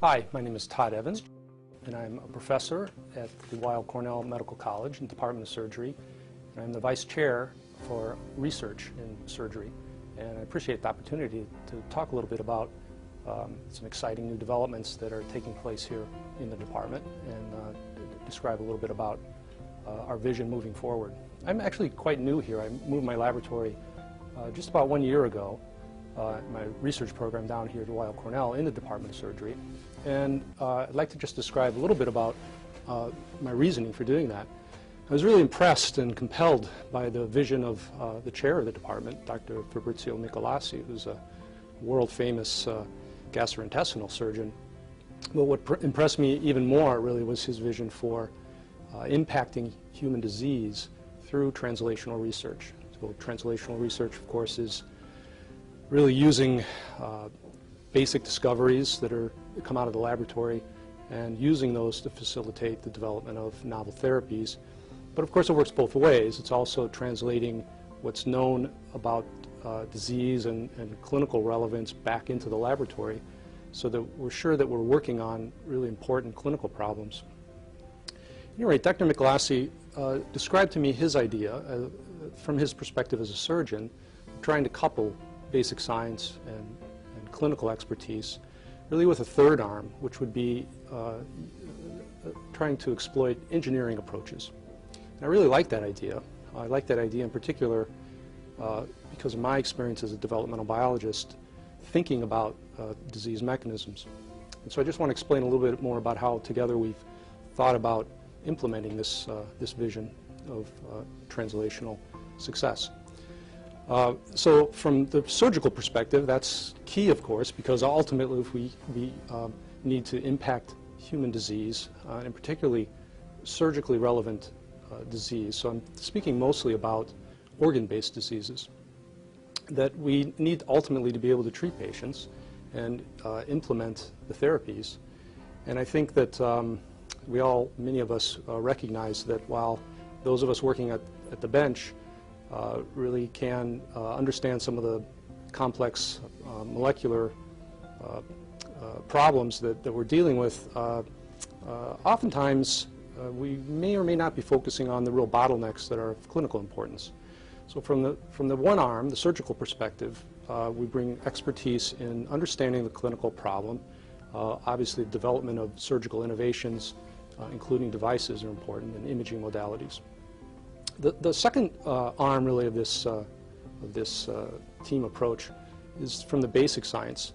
Hi, my name is Todd Evans, and I'm a professor at the Weill Cornell Medical College in the Department of Surgery, and I'm the vice chair for research in surgery. And I appreciate the opportunity to talk a little bit about some exciting new developments that are taking place here in the department, and describe a little bit about our vision moving forward. I'm actually quite new here. I moved my laboratory just about 1 year ago, my research program down here at Weill Cornell in the Department of Surgery. And I'd like to just describe a little bit about my reasoning for doing that. I was really impressed and compelled by the vision of the chair of the department, Dr. Fabrizio Michelasi, who's a world-famous gastrointestinal surgeon. But what impressed me even more really was his vision for impacting human disease through translational research. So translational research, of course, is really using basic discoveries that come out of the laboratory and using those to facilitate the development of novel therapies. But of course it works both ways. It's also translating what's known about disease and clinical relevance back into the laboratory so that we're sure that we're working on really important clinical problems. At any rate, Dr. Michelasi described to me his idea from his perspective as a surgeon, trying to couple basic science and clinical expertise really with a third arm, which would be trying to exploit engineering approaches. And I really like that idea. I like that idea in particular because of my experience as a developmental biologist thinking about disease mechanisms. And so I just want to explain a little bit more about how together we've thought about implementing this vision of translational success. So from the surgical perspective, that's key, of course, because ultimately if we need to impact human disease, and particularly surgically relevant disease, so I'm speaking mostly about organ-based diseases, that we need ultimately to be able to treat patients and implement the therapies. And I think that many of us recognize that while those of us working at the bench really can understand some of the complex molecular problems that we're dealing with, oftentimes we may or may not be focusing on the real bottlenecks that are of clinical importance. So from the one arm, the surgical perspective, we bring expertise in understanding the clinical problem. Obviously, the development of surgical innovations, including devices, are important, and imaging modalities. The second arm, really, of this team approach is from the basic science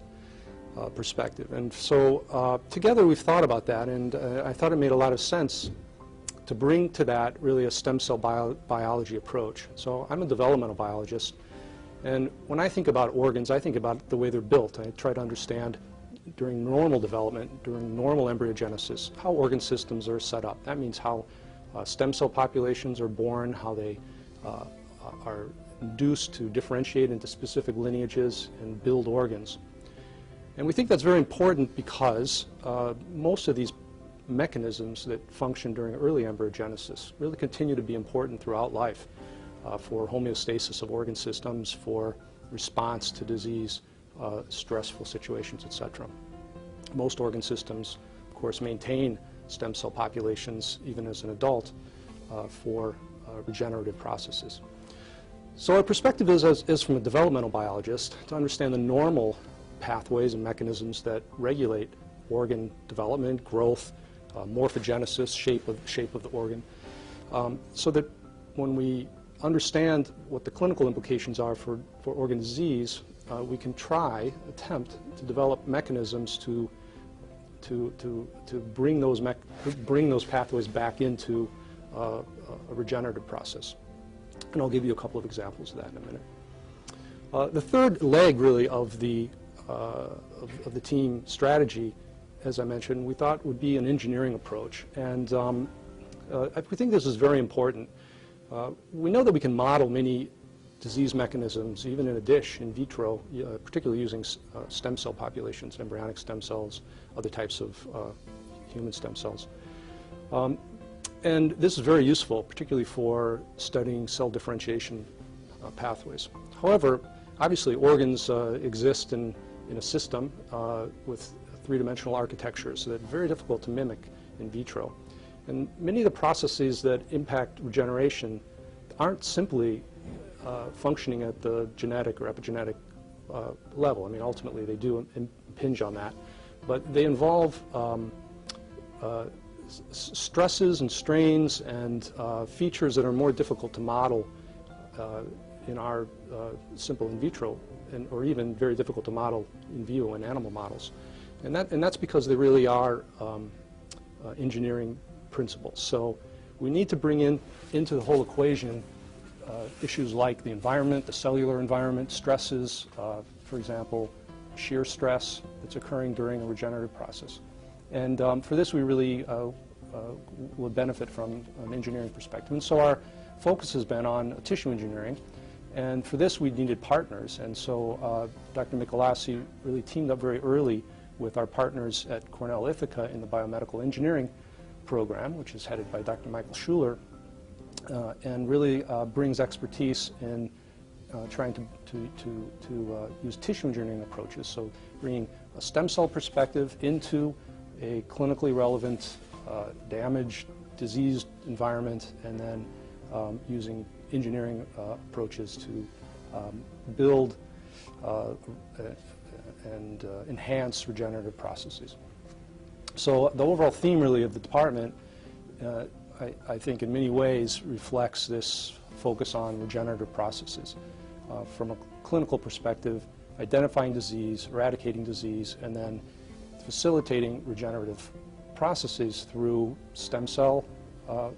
perspective. And so together we've thought about that, and I thought it made a lot of sense to bring to that really a stem cell biology approach. So I'm a developmental biologist, and when I think about organs, I think about the way they're built. I try to understand during normal development, during normal embryogenesis, how organ systems are set up. That means how stem cell populations are born, how they are induced to differentiate into specific lineages and build organs. And we think that's very important because most of these mechanisms that function during early embryogenesis really continue to be important throughout life for homeostasis of organ systems, for response to disease, stressful situations, etc. Most organ systems, of course, maintain stem cell populations even as an adult for regenerative processes. So our perspective is from a developmental biologist to understand the normal pathways and mechanisms that regulate organ development, growth, morphogenesis, shape of the organ, so that when we understand what the clinical implications are for organ disease, we can attempt to develop mechanisms to bring those pathways back into a regenerative process. And I'll give you a couple of examples of that in a minute. The third leg, really, of the team strategy, as I mentioned, we thought would be an engineering approach. And we think this is very important. We know that we can model many disease mechanisms, even in a dish, in vitro, particularly using stem cell populations, embryonic stem cells, other types of human stem cells. And this is very useful, particularly for studying cell differentiation pathways. However, obviously organs exist in a system with three-dimensional architectures that are very difficult to mimic in vitro. And many of the processes that impact regeneration aren't simply functioning at the genetic or epigenetic level. I mean, ultimately they do impinge on that, but they involve stresses and strains and features that are more difficult to model in our simple in vitro, or even very difficult to model in vivo in animal models. And that's because they really are engineering principles. So we need to bring into the whole equation issues like the environment, the cellular environment, stresses, for example, shear stress that's occurring during a regenerative process. And for this, we really would benefit from an engineering perspective. And so our focus has been on tissue engineering. And for this, we needed partners. And so Dr. Michelasi really teamed up very early with our partners at Cornell Ithaca in the biomedical engineering program, which is headed by Dr. Michael Schuler, and really brings expertise in trying to use tissue engineering approaches. So bringing a stem cell perspective into a clinically relevant, damaged, diseased environment, and then using engineering approaches to build and enhance regenerative processes. So the overall theme really of the department, I think in many ways reflects this focus on regenerative processes. From a clinical perspective, identifying disease, eradicating disease, and then facilitating regenerative processes through stem cell,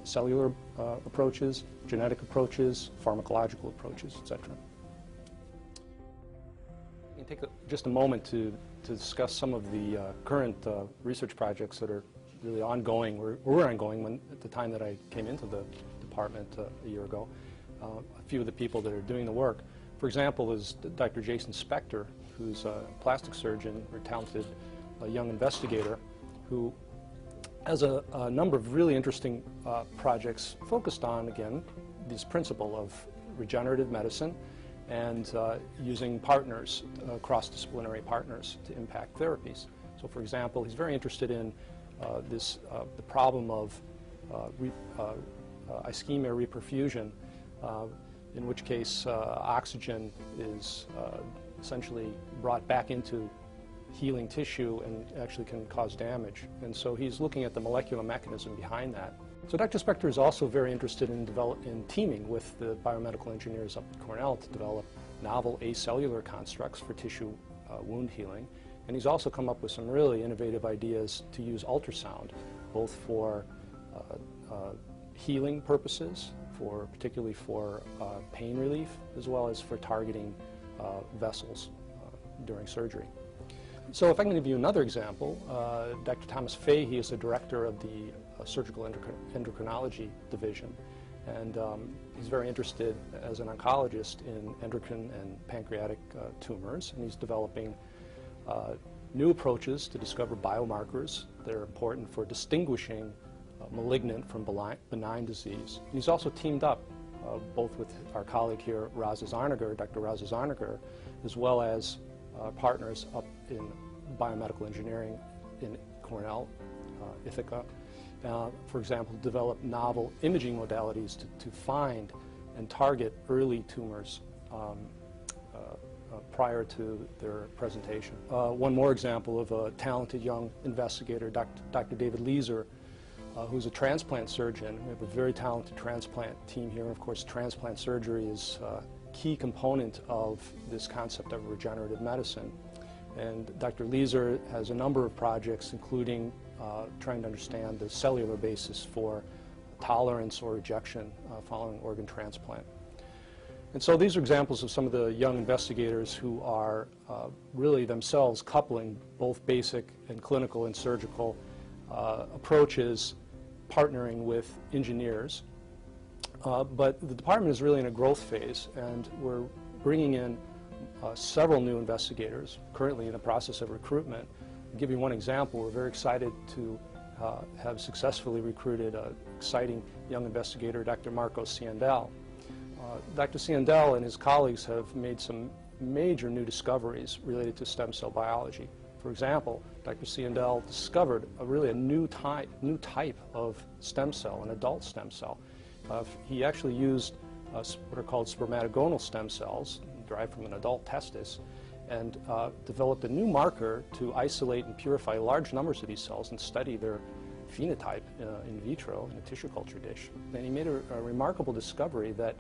cellular approaches, genetic approaches, pharmacological approaches, etc. I can take just a moment to discuss some of the current research projects that are really ongoing, or were ongoing at the time that I came into the department a year ago. A few of the people that are doing the work, for example, is Dr. Jason Spector, who's a plastic surgeon, a talented young investigator, who has a number of really interesting projects focused on, again, this principle of regenerative medicine and using partners, cross-disciplinary partners, to impact therapies. So, for example, he's very interested in the problem of ischemia reperfusion, in which case oxygen is essentially brought back into healing tissue and actually can cause damage. And so he's looking at the molecular mechanism behind that. So Dr. Spector is also very interested in teaming with the biomedical engineers up at Cornell to develop novel acellular constructs for tissue wound healing. And he's also come up with some really innovative ideas to use ultrasound, both for healing purposes, particularly for pain relief, as well as for targeting vessels during surgery. So if I can give you another example, Dr. Thomas Fahey is the director of the Surgical Endocrinology Division, and he's very interested as an oncologist in endocrine and pancreatic tumors, and he's developing new approaches to discover biomarkers that are important for distinguishing malignant from benign disease. And he's also teamed up both with our colleague here, Dr. Raza Zarniger, as well as partners up in biomedical engineering in Cornell, Ithaca, for example, develop novel imaging modalities to find and target early tumors prior to their presentation. One more example of a talented young investigator, Dr. David Leeser, who's a transplant surgeon. We have a very talented transplant team here. Of course, transplant surgery is a key component of this concept of regenerative medicine. And Dr. Leeser has a number of projects, including trying to understand the cellular basis for tolerance or rejection following organ transplant. And so these are examples of some of the young investigators who are really themselves coupling both basic and clinical and surgical approaches, partnering with engineers. But the department is really in a growth phase, and we're bringing in several new investigators, currently in the process of recruitment. I'll give you one example. We're very excited to have successfully recruited an exciting young investigator, Dr. Marco Ciandel. Dr. Ciandel and his colleagues have made some major new discoveries related to stem cell biology. For example, Dr. Ciandel discovered a new type of stem cell, an adult stem cell. He actually used what are called spermatogonal stem cells, derived from an adult testis, and developed a new marker to isolate and purify large numbers of these cells and study their phenotype in vitro in a tissue culture dish. And he made a remarkable discovery that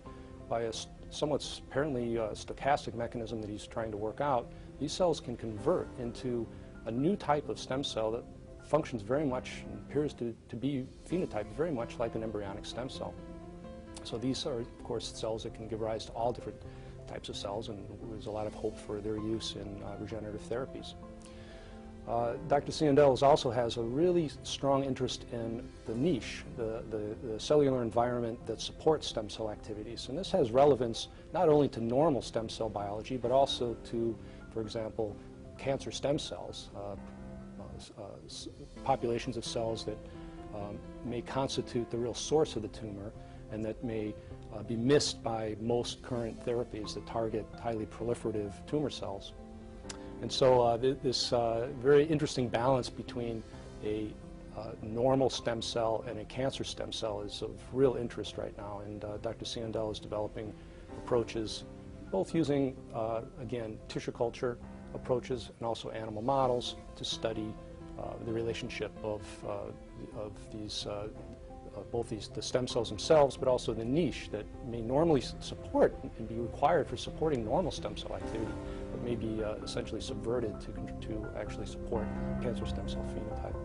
by a somewhat apparently stochastic mechanism that he's trying to work out, these cells can convert into a new type of stem cell that functions very much and appears to be phenotyped very much like an embryonic stem cell. So these are, of course, cells that can give rise to all different types of cells, and there's a lot of hope for their use in regenerative therapies. Dr. Ciandel also has a really strong interest in the niche, the cellular environment that supports stem cell activities. And this has relevance not only to normal stem cell biology, but also to, for example, cancer stem cells, populations of cells that may constitute the real source of the tumor and that may be missed by most current therapies that target highly proliferative tumor cells. And so this very interesting balance between a normal stem cell and a cancer stem cell is of real interest right now, and Dr. Ciandel is developing approaches both using, again, tissue culture approaches and also animal models to study the relationship of these both the stem cells themselves, but also the niche that may normally support and be required for supporting normal stem cell activity, but may be essentially subverted to actually support cancer stem cell phenotype.